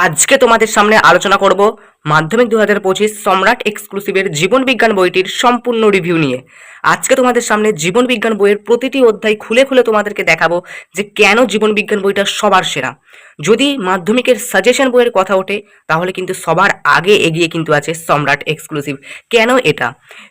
আজকে তোমাদের সামনে আলোচনা করব মাধ্যমিক 2025 সম্রাট এক্সক্লুসিভের জীবন বিজ্ঞান বইটির সম্পূর্ণ রিভিউ নিয়ে। আজকে তোমাদের সামনে জীবন বিজ্ঞান বইয়ের প্রতিটি অধ্যায় খুলে খুলে তোমাদেরকে দেখাবো যে কেন জীবন বিজ্ঞান বইটা সবার সেরা। যদি মাধ্যমিকের সাজেশন বইয়ের কথা ওঠে তাহলে কিন্তু সবার আগে এগিয়ে কিন্তু আছে সম্রাট এক্সক্লুসিভ। কেন এটা?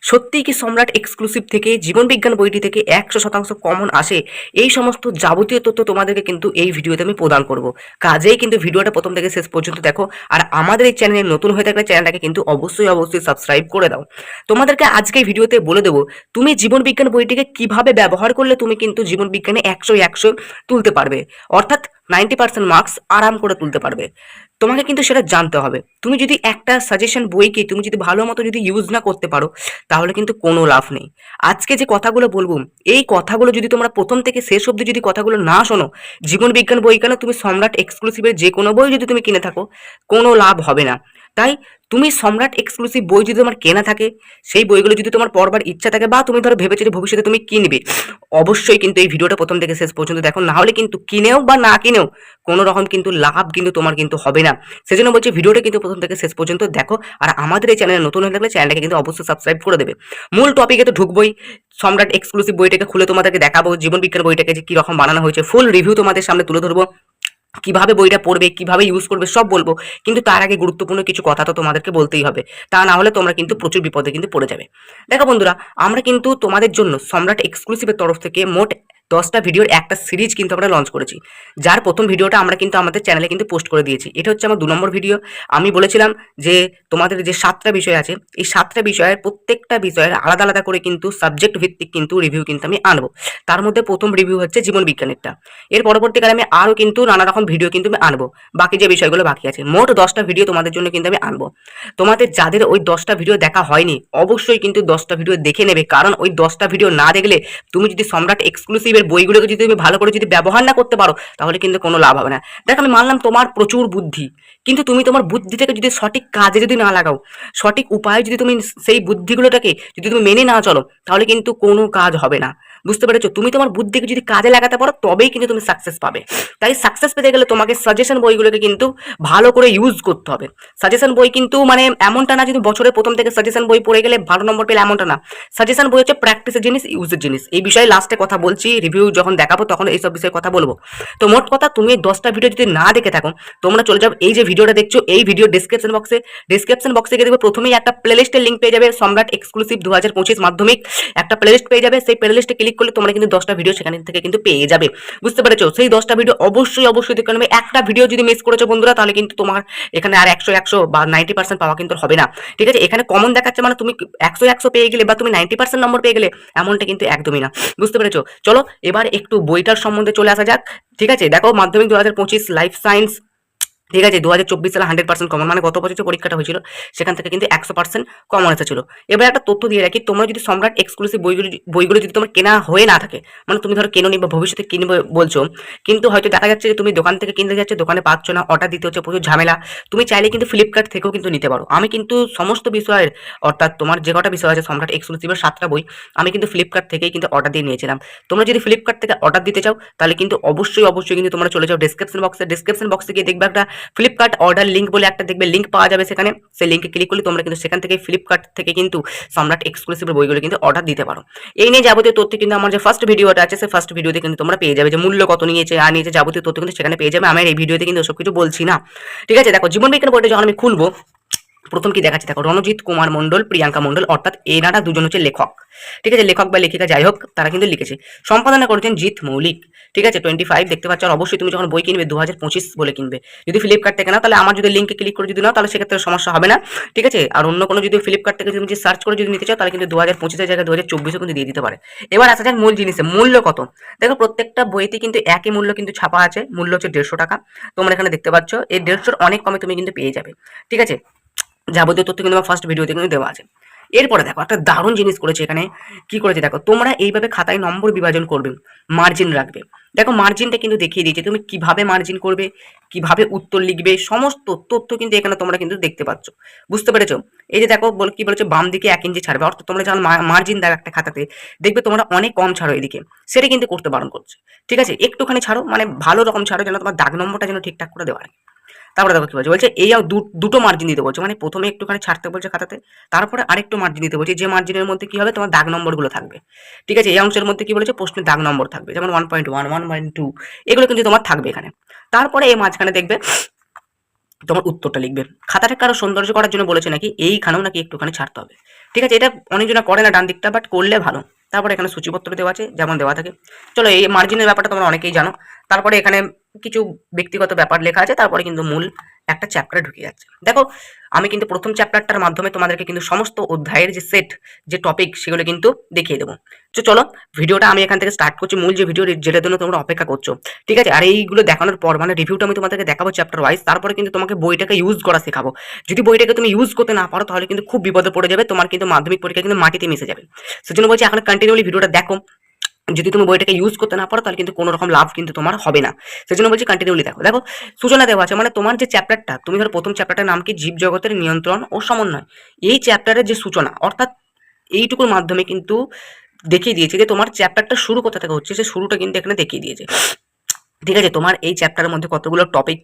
সত্যিই কি সম্রাট এক্সক্লুসিভ থেকে জীবন বিজ্ঞান বইটি থেকে 100% কমন আসে? এই সমস্ত যাবতীয় তথ্য তোমাদেরকে কিন্তু এই ভিডিওতে আমি প্রদান করব। কাজেই কিন্তু ভিডিওটা প্রথম থেকে শেষ পর্যন্ত দেখো। আর আমাদের এই চ্যানেলে নতুন হয়ে থাকলে চ্যানেলটাকে কিন্তু অবশ্যই সাবস্ক্রাইব করে দাও। তোমাদেরকে আজকে এই ভিডিওতে বলে দেবো তুমি জীবন বিজ্ঞান বইটিকে কিভাবে ব্যবহার করলে তুমি কিন্তু জীবন বিজ্ঞানে 100 তুলতে পারবে, অর্থাৎ 90% মার্কস আরাম করে তুলতে পারবে। তোমাকে কিন্তু সেটা জানতে হবে। তুমি যদি একটা সাজেশন বইকে তুমি যদি ভালো মতো যদি ইউজ না করতে পারো তাহলে কিন্তু কোনো লাভ নেই। আজকে যে কথাগুলো বলবো এই কথাগুলো যদি তোমরা প্রথম থেকে শেষ অবধি যদি কথাগুলো না শোনো, জীবন বিজ্ঞান বই কেন তুমি সম্রাট এক্সক্লুসিভের যে কোনো বই যদি তুমি কিনে থাকো কোনো লাভ হবে না। তাই তুমি সম্রাট এক্সক্লুসিভ বই যদি তোমার কেনা থাকে, সেই বইগুলো যদি তোমার পড়বার ইচ্ছা থাকে বা তুমি ধরো ভেবেছো যে ভবিষ্যতে তুমি কিনবে, অবশ্যই কিন্তু এই ভিডিওটা প্রথম থেকে শেষ পর্যন্ত দেখো। না হলে কিন্তু কিনেও বা না কিনেও কোনো রকম কিন্তু লাভ কিন্তু তোমার কিন্তু হবে না। সেজন্য বলছি ভিডিওটা কিন্তু প্রথম থেকে শেষ পর্যন্ত দেখো। আর আমাদের এই চ্যানেলে নতুন হয়ে থাকলে চ্যানেলটাকে কিন্তু অবশ্যই সাবস্ক্রাইব করে দেবে। মূল টপিকে তো ঢুকবোই। সম্রাট এক্সক্লুসিভ বইটাকে খুলে তোমাদেরকে দেখাবো, জীবন বিজ্ঞান বইটাকে যে কি রকম বানানো হয়েছে ফুল রিভিউ তোমাদের সামনে তুলে ধরবো। কিভাবে বইটা পড়বে, কিভাবে ইউজ করবে সব বলবো। কিন্তু তার আগে গুরুত্বপূর্ণ কিছু কথা তো তোমাদেরকে বলতেই হবে, তা না হলে তোমরা কিন্তু প্রচুর বিপদে কিন্তু পড়ে যাবে। দেখো বন্ধুরা, আমরা কিন্তু তোমাদের জন্য সম্রাট এক্সক্লুসিভের তরফ থেকে মোট 10টা ভিডিওর একটা সিরিজ কিন্তু আমরা লঞ্চ করেছি, যার প্রথম ভিডিওটা আমরা কিন্তু আমাদের চ্যানেলে কিন্তু পোস্ট করে দিয়েছি। এটা হচ্ছে আমার 2 নম্বর ভিডিও। আমি বলেছিলাম যে তোমাদের যে 7টা বিষয় আছে, এই 7টা বিষয়ের প্রত্যেকটা বিষয়ের আলাদা আলাদা করে কিন্তু সাবজেক্ট ভিত্তিক কিন্তু রিভিউ কিন্তু আমি আনবো। তার মধ্যে প্রথম রিভিউ হচ্ছে জীবন বিজ্ঞানেরটা। এর পরবর্তীকালে আমি আরও কিন্তু নানা রকম ভিডিও কিন্তু আমি আনবো, বাকি যে বিষয়গুলো বাকি আছে। মোট 10টা ভিডিও তোমাদের জন্য কিন্তু আমি আনবো। তোমাদের যাদের ওই 10টা ভিডিও দেখা হয়নি অবশ্যই কিন্তু 10টা ভিডিও দেখে নেবে, কারণ ওই 10টা ভিডিও না দেখলে তুমি যদি সম্রাট এক্সক্লুসিভের বইগুলোকে যদি তুমি ভালো করে যদি ব্যবহার না করতে পারো তাহলে কিন্তু কোনো লাভ হবে না। দেখ, আমি মানলাম তোমার প্রচুর বুদ্ধি, কিন্তু তুমি তোমার বুদ্ধিটাকে যদি সঠিক কাজে যদি না লাগাও, সঠিক উপায়ে যদি তুমি সেই বুদ্ধিগুলোটাকে যদি তুমি মেনে না চলো তাহলে কিন্তু কোনো কাজ হবে না। বুঝতে পেরেছো? তুমি তোমার বুদ্ধিকে যদি কাজে লাগাতে পারো তবেই কিন্তু তুমি সাকসেস পাবে। তাই সাকসেস পেতে গেলে তোমাকে সাজেশন বইগুলোকে কিন্তু ভালো করে ইউজ করতে হবে। সাজেশন বই কিন্তু মানে এমনটা না যদি বছরের প্রথম থেকে সাজেশন বই পড়ে গেলে ভালো নম্বর পেলে, এমনটা না। সাজেশন বই হচ্ছে প্র্যাকটিসের জিনিস, ইউজের জিনিস। এই বিষয়ে লাস্টে কথা বলছি, রিভিউ যখন দেখাবো তখন এইসব বিষয়ে কথা বলবো। তো মোট কথা, তুমি 10টা ভিডিও যদি না দেখে থাকো তোমরা চলে যাও এই যে ভিডিওটা দেখছো এই ভিডিও ডিসক্রিপশন বক্সে গিয়ে দেখবে প্রথমেই একটা প্লেলিস্টের লিঙ্ক পেয়ে যাবে, সম্রাট এক্সক্লুসিভ 2025 মাধ্যমিক একটা প্লেলিস্ট পেয়ে যাবে। সেই প্লেলিস্টে ক্লিক করলে তোমরা কিন্তু 10টা ভিডিও সেখান থেকে কিন্তু পেয়ে যাবে। বুঝতে পেরেছো? সেই 10টা ভিডিও অবশ্যই দেখে নেবে। একটা ভিডিও যদি মিস করেছো বন্ধুরা তাহলে কিন্তু তোমার এখানে আর 100 বা 90% পাওয়া কিন্তু হবে না। ঠিক আছে? এখানে কমন দেখাচ্ছে মানে তুমি 100 পেয়ে গেলে বা তুমি 90% নম্বর পেয়ে গেলে, এমনটা কিন্তু একদমই না। বুঝতে পেরেছো? চলো এবার একটু বইটার সম্বন্ধে চলে আসা যাক। ঠিক আছে? দেখো, মাধ্যমিক 2025 লাইফ সায়েন্স, ঠিক আছে, 2024 সালে 100% কমন, মানে গত বছর যে পরীক্ষাটা হয়েছিল সেখান থেকে কিন্তু 100% কমন এসেছিল। এবার একটা তথ্য দিয়ে রাখি, তোমরা যদি সম্রাট এক্সক্লুসিভ বইগুলো যদি তোমার কেনা হয়ে না থাকে, মানে তুমি ধরো কেনোনি বা ভবিষ্যতে কিনবে বলছো, কিন্তু হয়তো দেখা যাচ্ছে যে তুমি দোকান থেকে কিনতে যাচ্ছে, দোকানে পাচ্ছ না, অর্ডার দিতে হচ্ছে, প্রচুর ঝামেলা। তুমি চাইলে কিন্তু ফ্লিপকার্ট থেকেও কিন্তু নিতে পারো। আমি কিন্তু সমস্ত বিষয়ের, অর্থাৎ তোমার যে কটা বিষয় আছে সম্রাট এক্সক্লুসিভের 7টা বই আমি কিন্তু ফ্লিপকার্ট থেকেই কিন্তু অর্ডার দিয়ে নিয়েছিলাম। তোমরা যদি ফ্লিপকার্ট থেকে অর্ডার দিতে চাও তাহলে কিন্তু অবশ্যই কিন্তু তোমরা চলে যাও ডিসক্রিপশন বক্সে গিয়ে দেখবে একটা ফ্লিপকার্ট অর্ডার লিঙ্ক বলে একটা দেখবে লিঙ্ক পাওয়া যাবে। সেখানে সেই লিঙ্কে ক্লিক করলে তোমরা কিন্তু সেখান থেকে ফ্লিপকার্ট থেকে কিন্তু সম্রাট এক্সক্লুসিভের বইগুলো কিন্তু অর্ডার দিতে পারো। এই নিয়ে যাবতীয় তথ্য কিন্তু আমার যে ফার্স্ট ভিডিওটা আছে সেই ফার্স্ট ভিডিওতে কিন্তু তোমরা পেয়ে যাবে, যে মূল্য কত নিয়েছে আর নিয়েছে যাবতীয় তথ্য কিন্তু সেখানে পেয়ে যাবে। আমার এই ভিডিওতে কিন্তু ওসব কিছু বলছি না। ঠিক আছে? দেখো, জীবন বিজ্ঞান বইটা যখন আমি খুলবো প্রথম কি দেখাচ্ছি দেখো, রণজিৎ কুমার মন্ডল, প্রিয়াঙ্কা মন্ডল, অর্থাৎ এনারা দুজন হচ্ছে লেখক। ঠিক আছে? লেখক বা লেখিকা যাই হোক, তারা কিন্তু লিখেছে। সম্পাদনা করেছেন জিৎ মৌলিক। ঠিক আছে? 25 দেখতে পাচ্ছ। আর অবশ্যই তুমি যখন বই কিনবে 2025 বলে কিনবে। যদি ফ্লিপকার্ট থেকে নাও তাহলে আমার যদি লিঙ্কে ক্লিক করে যদি নাও তাহলে সেক্ষেত্রে সমস্যা হবে না। ঠিক আছে? আর অন্য কোনো যদি ফ্লিপকার্ট থেকে তুমি সার্চ করে যদি নিতে চাও তাহলে কিন্তু 2025 এর জায়গায় 2024 কিন্তু দিয়ে দিতে পারে। এবার আসা যাক মূল জিনিসে, মূল্য কত। দেখো, প্রত্যেকটা বইতে কিন্তু একই মূল্য কিন্তু ছাপা আছে। মূল্য হচ্ছে 150 টাকা। তোমরা এখানে দেখতে পাচ্ছ এই 150-র অনেক কমে তুমি কিন্তু পেয়ে যাবে। ঠিক আছে? যাবতীয় তথ্য কিন্তু আমার ফার্স্ট ভিডিওতে কিন্তু দেওয়া আছে। এরপরে দেখো একটা দারুণ জিনিস করেছে এখানে। কি করেছে দেখো, তোমরা এইভাবে খাতায় নম্বর বিভাজন করবে, মার্জিন রাখবে। দেখো, মার্জিনটা কিন্তু দেখিয়ে দিয়েছে তুমি কিভাবে মার্জিন করবে, কিভাবে উত্তর লিখবে, সমস্ত তথ্য কিন্তু এখানে তোমরা কিন্তু দেখতে পাচ্ছ। বুঝতে পেরেছো? এই যে দেখো কি বলেছে, বাম দিকে 1 ইঞ্চি ছাড়বে, অর্থাৎ তোমরা যখন মার্জিন দাও একটা খাতাতে দেখবে তোমরা অনেক কম ছাড়ো এদিকে, সেটা কিন্তু করতে বারণ করছে। ঠিক আছে? একটুখানি ছাড়ো, মানে ভালো রকম ছাড়ো, যেন তোমার দাগ নম্বরটা যেন ঠিকঠাক করে দেওয়া হয়। তারপরে দেখো কি বলছে, বলছে এই দুটো মার্জিন দিতে বলছে, মানে প্রথমে একটুখানি ছাড়তে বলছে খাতাতে, তারপরে আরেকটু মার্জিন দিতে বলছে, যে মার্জিনের মধ্যে কি হবে, তোমার দাগ নম্বরগুলো থাকবে। ঠিক আছে, এই অংশের মধ্যে কি বলেছে, প্রশ্নের দাগ নম্বর থাকবে, যেমন 1.1, 1.2, এগুলো কিন্তু তোমার থাকবে এখানে। তারপরে এই মাঝখানে দেখবে তোমার উত্তরটা লিখবে। খাতাটাকে আরো সৌন্দর্য করার জন্য বলেছে নাকি এইখানেও নাকি একটুখানি ছাড়তে হবে। ঠিক আছে, এটা অনেকজনা করে না ডান দিকটা, বাট করলে ভালো। তারপরে এখানে সূচিপত্র দেওয়া আছে, যেমন দেওয়া থাকে। চলো, এই মার্জিনের ব্যাপারটা তোমরা অনেকেই জানো। তারপরে এখানে কিছু ব্যক্তিগত ব্যাপার লেখা আছে, তারপরে কিন্তু মূল একটা চ্যাপ্টারে ঢুকে যাচ্ছে। দেখো, আমি কিন্তু প্রথম চ্যাপ্টারটার মাধ্যমে তোমাদেরকে কিন্তু সমস্ত অধ্যায়ের যে সেট, যে টপিক, সেগুলো কিন্তু দেখিয়ে দেবো। তো চলো, ভিডিওটা আমি এখান থেকে স্টার্ট করছি, মূল যে ভিডিও যেটার জন্য তোমরা অপেক্ষা করছো। ঠিক আছে, আর এইগুলো দেখানোর পর মানে রিভিউটা আমি তোমাদেরকে দেখাবো চ্যাপ্টার ওয়াইজ, তারপরে কিন্তু তোমাকে বইটাকে ইউজ করা শেখাবো। যদি বইটাকে তুমি ইউজ করতে না পারো, তাহলে কিন্তু খুব বিপদে পড়ে যাবে, তোমার কিন্তু মাধ্যমিক পরীক্ষা কিন্তু মাটিতে মিশে যাবে। সেজন্য বলছি এখন কন্টিনিউলি ভিডিওটা দেখো। যদি তুমি বইটাকে ইউজ করতে না পারো, তাহলে কিন্তু কোনো রকম লাভ কিন্তু তোমার হবে না। সেজন্য বলছি কন্টিনিউলি দেখো। দেখো, সূচনা দেওয়া আছে, মানে তোমার যে চ্যাপ্টারটা, তুমি ধরো প্রথম চ্যাপ্টারটার নাম কি, জীব জগতের নিয়ন্ত্রণ ও সমন্বয়। এই চ্যাপ্টারের যে সূচনা, অর্থাৎ এইটুকুর মাধ্যমে কিন্তু দেখিয়ে দিয়েছে যে তোমার চ্যাপ্টারটা শুরু কোথা থেকে হচ্ছে, সে শুরুটা কিন্তু এখানে দেখিয়ে দিয়েছে। ঠিক আছে, তোমার এই চ্যাপ্টারের মধ্যে কতগুলো টপিক,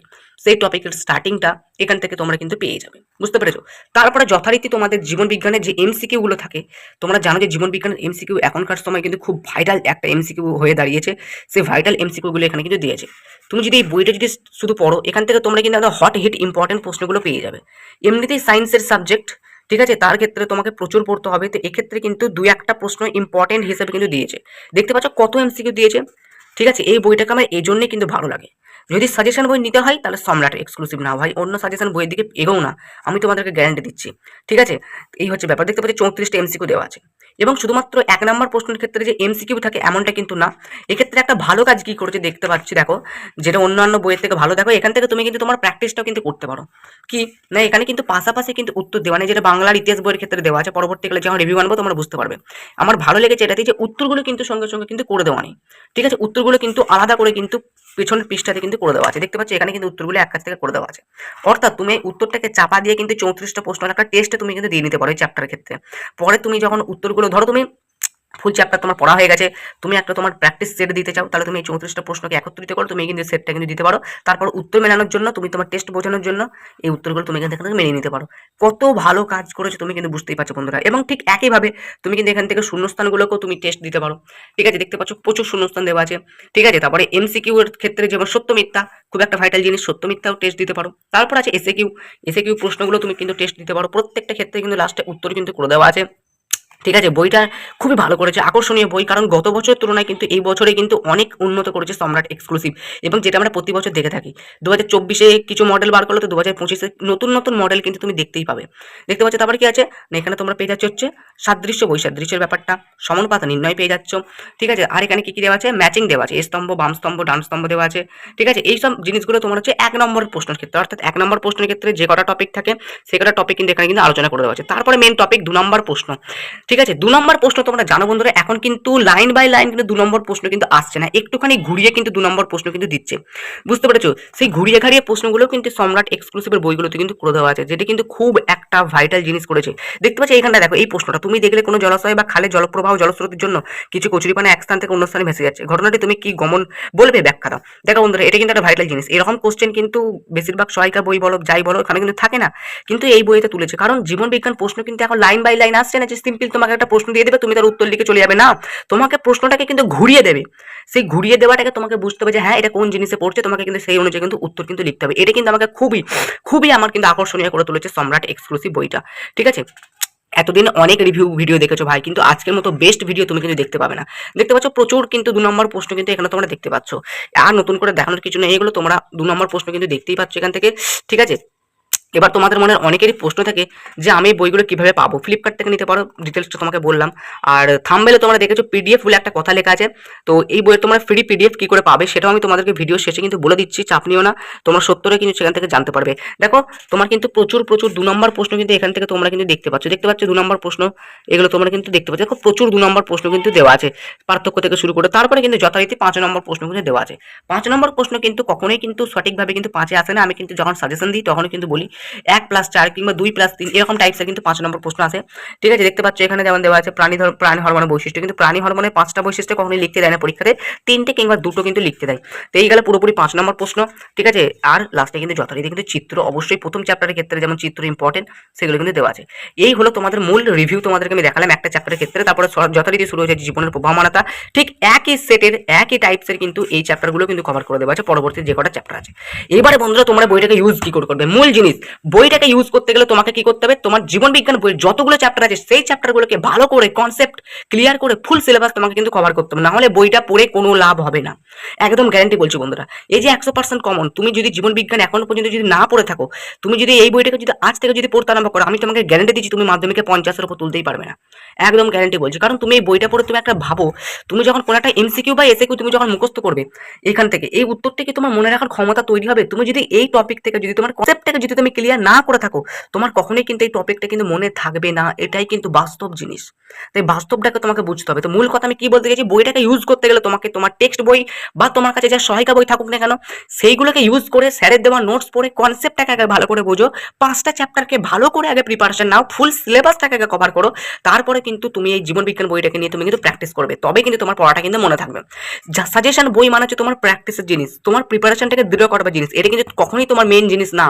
সেই টপিকের স্টার্টিংটা এখান থেকে তোমরা কিন্তু পেয়ে যাবে, বুঝতে পেরেছো। তারপরে যথারীতি তোমাদের জীবন বিজ্ঞানের যে এমসিকিউ গুলো থাকে, তোমরা জানো যে জীবন বিজ্ঞানের এমসিকিউ এখনকার সময় কিন্তু খুব ভাইটাল একটা এমসিকিউ হয়ে দাঁড়িয়েছে। সেই ভাইটাল এমসিকিউ গুলো এখানে কিন্তু দিয়েছে। তুমি যদি এই বইটা যদি শুধু পড়ো, এখান থেকে তোমরা কিন্তু একটা হট হিট ইম্পর্টেন্ট প্রশ্নগুলো পেয়ে যাবে। এমনিতেই সায়েন্সের সাবজেক্ট, ঠিক আছে, তার ক্ষেত্রে তোমাকে প্রচুর পড়তে হবে। তো এক্ষেত্রে কিন্তু দুই একটা প্রশ্ন ইম্পর্টেন্ট হিসেবে কিন্তু দিয়েছে। দেখতে পাচ্ছ কত এমসিকিউ দিয়েছে। ঠিক আছে, এই বইটাকে আমার এই জন্যই কিন্তু ভালো লাগে। যদি সাজেশন বই নিতে হয়, তাহলে সম্রাট এক্সক্লুসিভ না ভাই, অন্য সাজেশন বইয়ের দিকে এগোও না, আমি তোমাদেরকে গ্যারান্টি দিচ্ছি। ঠিক আছে, এই হচ্ছে ব্যাপার। দেখতে পাচ্ছি 34টা এমসিকিউ দেওয়া আছে, এবং শুধুমাত্র 1 নম্বর প্রশ্নের ক্ষেত্রে যে এমসিকিউ থাকে এমনটা কিন্তু না। এক্ষেত্রে একটা ভালো কাজ কি করেছে দেখতে পাচ্ছি, দেখো, যেটা অন্যান্য বইয়ের থেকে ভালো। দেখো, এখান থেকে তুমি কিন্তু তোমার প্র্যাকটিসটাও কিন্তু করতে পারো। কি না, এখানে কিন্তু পাশাপাশি কিন্তু উত্তর দেওয়া নেই, যেটা বাংলার ইতিহাস বইয়ের ক্ষেত্রে দেওয়া আছে। পরবর্তীকালে যখন রিভিউ আনবো তোমরা বুঝতে পারবে। আমার ভালো লেগেছে এটাতে যে উত্তরগুলো কিন্তু সঙ্গে সঙ্গে কিন্তু করে দেওয়া নেই। ঠিক আছে, উত্তরগুলো কিন্তু আলাদা করে কিন্তু পেছনের পৃষ্ঠাতে কিন্তু করে দেওয়া আছে। দেখতে পাচ্ছি এখানে কিন্তু উত্তরগুলো এক কাছ থেকে করে দেওয়া আছে। অর্থাৎ তুমি এই উত্তরটাকে চাপা দিয়ে কিন্তু 34টা প্রশ্ন একটা টেস্টে তুমি কিন্তু দিয়ে নিতে পারো এই চ্যাপ্টারের ক্ষেত্রে। পরে তুমি যখন উত্তরগুলো ধরো, তুমি ফুল চ্যাপ্টার তোমার পড়া হয়ে গেছে, তুমি একটা তোমার প্র্যাকটিস সেট দিতে চাও, তাহলে তুমি এই 34টা প্রশ্নকে একত্রিত করো, তুমি কিন্তু সেটটা কিন্তু দিতে পারো। তারপর উত্তর মেলানোর জন্য, তুমি তোমার টেস্ট বোঝানোর জন্য এই উত্তরগুলো তুমি এখান থেকে মেনে নিতে পারো। কত ভালো কাজ করেছো তুমি কিন্তু বুঝতেই পারছো বন্ধুরা। এবং ঠিক একইভাবে তুমি কিন্তু এখান থেকে শূন্যস্থানগুলোকেও তুমি টেস্ট দিতে পারো। ঠিক আছে, দেখতে পাচ্ছ প্রচুর শূন্যস্থান দেওয়া আছে। ঠিক আছে, তারপরে এমসিকিউ এর ক্ষেত্রে যেমন সত্য মিথ্যা, খুব একটা ভাইটাল জিনিস, সত্য মিথ্যাও টেস্ট দিতে পারো। তারপর আছে এসএকিউ, এসএকিউ প্রশ্নগুলো তুমি কিন্তু টেস্ট দিতে পারো। প্রত্যেকটা ক্ষেত্রে কিন্তু লাস্টে উত্তর কিন্তু করে দেওয়া আছে। ঠিক আছে, বইটা খুবই ভালো করেছে, আকর্ষণীয় বই। কারণ গত বছরের তুলনায় কিন্তু এই বছরে কিন্তু অনেক উন্নত করেছে সম্রাট এক্সক্লুসিভ, এবং যেটা আমরা প্রতি বছর দেখে থাকি। 2024-এ কিছু মডেল বার করলো, তো 2025-এ নতুন নতুন মডেল কিন্তু তুমি দেখতেই পাবে। দেখতে পাচ্ছ, তারপরে কি আছে না, এখানে তোমরা পেয়ে যাচ্ছ হচ্ছে সাদৃশ্য বৈসাদৃশ্যের ব্যাপারটা, সমানুপাত নির্ণয় পেয়ে যাচ্ছ। ঠিক আছে, আর এখানে কি কি দেওয়া আছে, ম্যাচিং দেওয়া আছে, স্তম্ভ, বাম স্তম্ভ, ডান স্তম্ভ দেওয়া আছে। ঠিক আছে, এই সব জিনিসগুলো তোমার হচ্ছে 1 নম্বর প্রশ্নের ক্ষেত্রে, অর্থাৎ 1 নম্বর প্রশ্নের ক্ষেত্রে যে কটা টপিক থাকে সে কটা টপিক কিন্তু এখানে কিন্তু আলোচনা করে দেওয়া আছে। তারপরে মেন টপিক 2 নম্বর প্রশ্ন। ঠিক আছে, 2 নম্বর প্রশ্ন তোমরা জানো বন্ধুরা, এখন কিন্তু লাইন বাই লাইন কিন্তু 2 নম্বর প্রশ্ন কিন্তু আসছে না, একটুখানি ঘুরিয়ে কিন্তু 2 নম্বর প্রশ্ন কিন্তু দিচ্ছে, বুঝতে পেরেছো। সেই ঘুরিয়ে ঘাড়িয়ে প্রশ্নগুলো কিন্তু সম্রাট এক্সক্লুসিভের বইগুলোতে কিন্তু করে দেওয়া আছে, যেটা কিন্তু খুব একটা ভাইটাল জিনিস করেছে। দেখতে পাচ্ছি এইখানটা দেখো, এই প্রশ্নটা তুমি দেখলে কোনো জলাশয় বা খালে জলপ্রবাহ জলস্রোতের জন্য কিছু কচুরিপানা এক স্থান থেকে অন্য স্থানে ভেসে যাচ্ছে, ঘটনাটি তুমি কি গমন বলবে, ব্যাখ্যা দাও। দেখো বন্ধুরা, এটা কিন্তু একটা ভাইটাল জিনিস। এরকম কোশ্চেন কিন্তু বেশিরভাগ সহায়িকা বই বলো, যাই বলো, এখানে কিন্তু থাকে না, কিন্তু এই বইতে তুলেছে। কারণ জীবন বিজ্ঞান প্রশ্ন কিন্তু এখন লাইন বাই লাইন আসছে না, যে সিম্পল তোমাকে একটা প্রশ্ন দিয়ে দেবে, তুমি তার উত্তর লিখে চলে যাবে, না, তোমাকে প্রশ্নটাকে কিন্তু ঘুরিয়ে দেবে। সেই ঘুরিয়ে দেওয়াটাকে তোমাকে বুঝতে হবে যে হ্যাঁ, এটা কোন জিনিসে পড়ছে, তোমাকে কিন্তু সেই অনুযায়ী কিন্তু উত্তর কিন্তু লিখতে হবে। এটা কিন্তু আমাকে খুবই খুবই আমার কিন্তু আকর্ষণীয় করে তুলেছে সম্রাট এক্সক্লুসিভ বইটা। ঠিক আছে, এতদিন অনেক রিভিউ ভিডিও দেখেছো ভাই, কিন্তু আজকের মতো বেস্ট ভিডিও তুমি কিন্তু দেখতে পাবে না। দেখতে পাচ্ছ প্রচুর কিন্তু 2 নম্বর প্রশ্ন কিন্তু এখানে তোমরা দেখতে পাচ্ছ, আর নতুন করে দেখানোর কিছু নেই, এগুলো তোমরা 2 নম্বর প্রশ্ন কিন্তু দেখতেই পাচ্ছ এখান থেকে। ঠিক আছে, এবার তোমাদের মনে অনেকেরই প্রশ্ন থাকে যে আমি বইগুলো কিভাবে পাবো। ফ্লিপকার্ট থেকে নিতে পারো, ডিটেলসটা তোমাকে বললাম। আর থাম্বনেলে তোমরা দেখেছো পিডিএফ বলে একটা কথা লেখা আছে, তো এই বইয়ের তোমরা ফ্রি পিডিএফ কি করে পাবে সেটাও আমি তোমাদেরকে ভিডিও শেষে কিন্তু বলে দিচ্ছি, চাপ নিও না, তোমরা সত্যটা কিন্তু সেখান থেকে জানতে পারবে। দেখো, তোমার কিন্তু প্রচুর প্রচুর 2 নম্বর প্রশ্ন কিন্তু এখান থেকে তোমরা কিন্তু দেখতে পাচ্ছ, 2 নম্বর প্রশ্ন, এগুলো তোমরা কিন্তু দেখতে পাচ্ছ। দেখো, প্রচুর 2 নম্বর প্রশ্ন কিন্তু দেওয়া আছে, পার্থক্য থেকে শুরু করে। তারপরে কিন্তু যথারীতি 5 নম্বর প্রশ্ন কিন্তু দেওয়া আছে। 5 নম্বর প্রশ্ন কিন্তু কখনোই কিন্তু সঠিকভাবে কিন্তু 5-এ আসে না। আমি কিন্তু যখন সাজেশন দিই তখনই কিন্তু বলি 1+4 কিংবা 2+3 এরকম টাইপসের কিন্তু 5 নম্বর প্রশ্ন আছে। ঠিক আছে, দেখতে পাচ্ছ এখানে যেমন দেওয়া আছে প্রাণী হরমোনের বৈশিষ্ট্য, কিন্তু প্রাণী হরমোনের 5টা বৈশিষ্ট্য কখনোই লিখতে দেয় না পরীক্ষাতে, 3টে কিংবা 2টো কিন্তু লিখতে দেয়। তো এই গেল পুরোপুরি 5 নম্বর প্রশ্ন। ঠিক আছে, আর লাস্টে কিন্তু যথারীতি কিন্তু চিত্র অবশ্যই প্রথম চ্যাপ্টারের ক্ষেত্রে যেমন চিত্র ইম্পর্টেন্ট, সেগুলো কিন্তু দেওয়া আছে। এই হলো তোমাদের মূল রিভিউ, তোমাদেরকে আমি দেখালাম একটা চ্যাপ্টারের ক্ষেত্রে। তারপরে যথারীতি শুরু হয়েছে জীবনের প্রবাহমানতা, ঠিক একই সেটের একই টাইপসের কিন্তু এই চ্যাপ্টারগুলো কিন্তু কভার করে দেওয়া আছে পরবর্তী যে কটা চ্যাপ্টার আছে। এবারে বন্ধুরা তোমরা বইটাকে ইউজ কি করে করবে, মূল জিনিস, বইটাকে ইউজ করতে গেলে তোমাকে কি করতে হবে, তোমার জীবন বিজ্ঞান বইয়ের যতগুলো চ্যাপ্টার আছে সেই চ্যাপ্টারগুলোকে ভালো করে কনসেপ্ট ক্লিয়ার করে ফুল সিলেবাস তোমাকে কিন্তু কভার করতে হবে, না হলে বইটা পড়ে কোনো লাভ হবে না, একদম গ্যারান্টি বলছি বন্ধুরা। এই যে 100% কমন, তুমি যদি জীবন বিজ্ঞান এখনো পর্যন্ত যদি না পড়ে থাকো, তুমি যদি এই বইটাকে যদি আজ থেকে যদি পড়তে আরম্ভ করো, আমি তোমাকে গ্যারান্টি দিচ্ছি তুমি মাধ্যমিকে 50-এর উপর তুলতেই পারবে না, একদম গ্যারান্টি বলছি। কারণ তুমি এই বইটা পড়ে তুমি একটা ভাবো, তুমি যখন কোনো একটা এমসিকিউ বা এসএকিউ তুমি যখন মুখস্থ করবে, এখান থেকে এই উত্তরটাকে তোমার মনে রাখার ক্ষমতা তৈরি হবে। তুমি যদি এই টপিক থেকে যদি তোমার কনসেপ্টটাকে যদি তুমি ক্লিয়ার না করে থাকো, তোমার কখনোই কিন্তু এই টপিকটা কিন্তু মনে থাকবে না, এটাই কিন্তু বাস্তব জিনিস। তাই বাস্তবটাকে তোমাকে বুঝতে হবে। তো মূল কথা আমি কি বলতে গেছি, বইটাকে ইউজ করতে গেলে তোমাকে তোমার টেক্সট বই বা তোমার কাছে যা সহায়িকা বই থাকুক না কেন, সেইগুলোকে ইউজ করে স্যারের দেওয়া নোটস পড়ে কনসেপ্টটাকে আগে ভালো করে বোঝো, 5টা চ্যাপ্টারকে ভালো করে আগে প্রিপারেশন নাও, ফুল সিলেবাসটাকে আগে কভার করো, তারপরে কিন্তু তুমি এই জীবন বিজ্ঞান বইটাকে নিয়ে তুমি কিন্তু প্র্যাকটিস করবে, তবে কিন্তু তোমার পড়াটা কিন্তু মনে থাকবে। যা সাজেশন বই মানে হচ্ছে তোমার প্র্যাকটিসের জিনিস, তোমার প্রিপারেশনটাকে দৃঢ় করবার জিনিস, এটা কিন্তু কখনোই তোমার মেইন জিনিস না।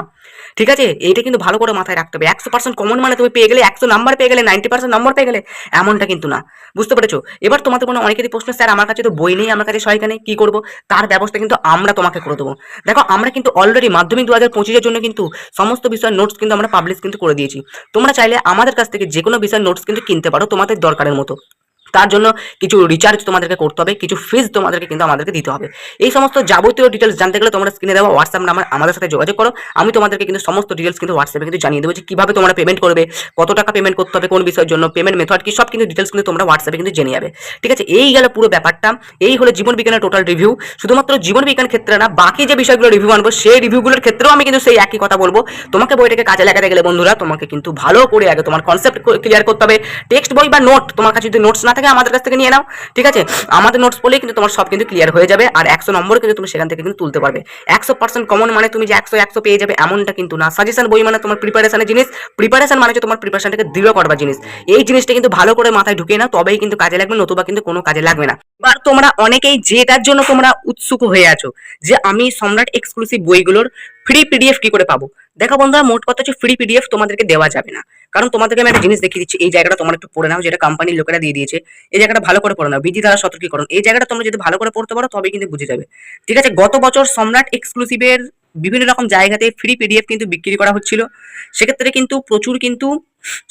ঠিক আছে, এইটা কিন্তু ভালো করে মাথায় রাখতে হবে। 100% কমন মানে তুমি পেয়ে গেলে, 100 নাম্বার পেয়ে গেলে, 90% নম্বর পেয়ে গেলে, এমনটা কিন্তু না, বুঝতে পেরেছো? এবার তোমাদের মনে অনেকেরই প্রশ্ন, স্যার আমার কাছে তো বই নেই, আমার কাছে সহায়িকা নেই, কি করবো? তার ব্যবস্থা কিন্তু আমরা তোমাকে করে দেবো। দেখো আমরা কিন্তু অলরেডি মাধ্যমিক 2025-এর জন্য কিন্তু সমস্ত বিষয়ের নোটস কিন্তু আমরা পাবলিশ কিন্তু করে দিয়েছি। তোমরা চাইলে আমাদের কাছ থেকে যে কোনো বিষয়ের নোটস কিন্তু কিনতে পারো তোমাদের দরকারের মতো। তার জন্য কিছু রিচার্জ তোমাদেরকে করতে হবে, কিছু ফিজ তোমাদেরকে কিন্তু আমাদেরকে দিতে হবে। এই সমস্ত যাবতীয় ডিটেলস জানতে গেলে তোমরা স্ক্রিনে দেওয়া হোয়াটসঅ্যাপ নাম্বার আমাদের সাথে যোগাযোগ করো, আমি তোমাদেরকে কিন্তু সমস্ত ডিটেলস কিন্তু হোয়াটসঅ্যাপে কিন্তু জানিয়ে দেবো যে কিভাবে তোমরা পেমেন্ট করবে, কত টাকা পেমেন্ট করতে হবে, কোন বিষয়ের জন্য, পেমেন্ট মেথড কি, সব কিন্তু ডিটেলস কিন্তু তোমরা হোয়াটসঅ্যাপে কিন্তু জেনে যাবে। ঠিক আছে, এই গেল পুরো ব্যাপারটা। এই হলো জীবন বিজ্ঞানের টোটাল রিভিউ। শুধুমাত্র জীবন বিজ্ঞান ক্ষেত্রে না, বাকি যে বিষয়গুলো রিভিউ আনবো সেই রিভিউগুলোর ক্ষেত্রেও আমি কিন্তু সেই একই কথা বলবো। তোমাকে বইটাকে কাজে লাগাতে গেলে বন্ধুরা তোমাকে কিন্তু ভালো করে আগে তোমার কনসেপ্ট ক্লিয়ার করতে হবে। টেক্সট বই বা নোট তোমার কাছে যদি নোটস না থাকে আমাদের কাছ থেকে নিয়ে নাও। ঠিক আছে, আমাদের নোটস পড়লেই কিন্তু তোমার সব কিন্তু ক্লিয়ার হয়ে যাবে, আর 100 নম্বর কিন্তু তুমি সেখান থেকে কিন্তু তুলতে পারবে। 100% কমন মানে তুমি যে 100 পেয়ে যাবে এমনটা কিন্তু না। সাজেশন বই মানে তোমার প্রিপারেশনের জিনিস, প্রিপারেশন মানে হচ্ছে তোমার প্রিপারেশনটাকে দৃঢ় করবার জিনিস। এই জিনিসটা কিন্তু ভালো করে মাথায় ঢুকিয়ে নাও, তবেই কিন্তু কাজে লাগবে, নতুবা কিন্তু কোনো কাজে লাগবে না। এবার তোমরা অনেকেই যেটার জন্য তোমরা উৎসুক হয়ে আছো যে আমি সম্রাট এক্সক্লুসিভ বইগুলোর ফ্রি পিডিএফ কি করে পাবো, দেখো বন্ধুরা মোট কথা হচ্ছে ফ্রি পিডিএফ তোমাদেরকে দেওয়া যাবে না। কারণ তোমাদেরকে আমি একটা জিনিস দেখিয়ে দিচ্ছি, এই জায়গাটা তোমরা একটু পড়ে নাও, যেটা কোম্পানির লোকেরা দিয়ে দিয়েছে। এই জায়গাটা ভালো করে পড়ে নাও, বিধি দ্বারা সতর্কীকরণ, এই জায়গাটা তোমরা যদি ভালো করে পড়তে পারো তবেই কিন্তু বুঝে যাবে। ঠিক আছে, গত বছর সম্রাট এক্সক্লুসিভের বিভিন্ন রকম জায়গাতে ফ্রি পিডিএফ কিন্তু বিক্রি করা হচ্ছিল, সেক্ষেত্রে কিন্তু প্রচুর কিন্তু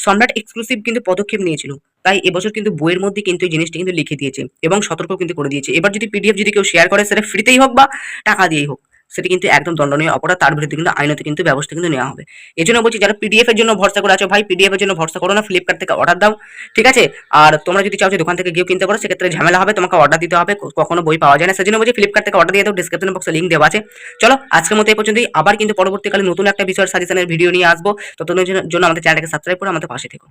সম্রাট এক্সক্লুসিভ কিন্তু পদক্ষেপ নিয়েছিল। তাই এবছর কিন্তু বইয়ের মধ্যে কিন্তু এই জিনিসটা কিন্তু লিখে দিয়েছে এবং সতর্ক কিন্তু করে দিয়েছে। এবার যদি পিডিএফ যদি কেউ শেয়ার করে সেটা ফ্রিতেই হোক বা টাকা দিয়েই হোক, সেটা কিন্তু একদম দণ্ডনীয় অপরাধ, তার বিরুদ্ধে কিন্তু আইনত কিন্তু ব্যবস্থা কিন্তু নেওয়া হবে। এই জন্য বলছি যারা পিডিএফ এর জন্য ভরসা করে আছো ভাই, পিডিএফ এর জন্য ভরসা করো না, ফ্লিপকার্ট থেকে অর্ডার দাও। ঠিক আছে, আর তোমরা যদি চাও যে দোকান থেকে গিয়েও কিনতে পারো, সেক্ষেত্রে ঝামেলা হবে, তোমাকে অর্ডার দিতে হবে, কখনো বই পাওয়া যায় না। সেজন্য বলছি ফ্লিপকার্ট থেকে অর্ডার দিয়ে দাও, ডিসক্রিপশন বক্সে লিঙ্ক দেওয়া আছে। চলো আজকের মতো এই পর্যন্তই, আবার কিন্তু পরবর্তীকালে নতুন একটা বিষয়ের সাজেশনের ভিডিও নিয়ে আসবো। ততদিনের জন্য আমাদের চ্যানেলটাকে সাবস্ক্রাইব করে আমাদের পাশে থেকো।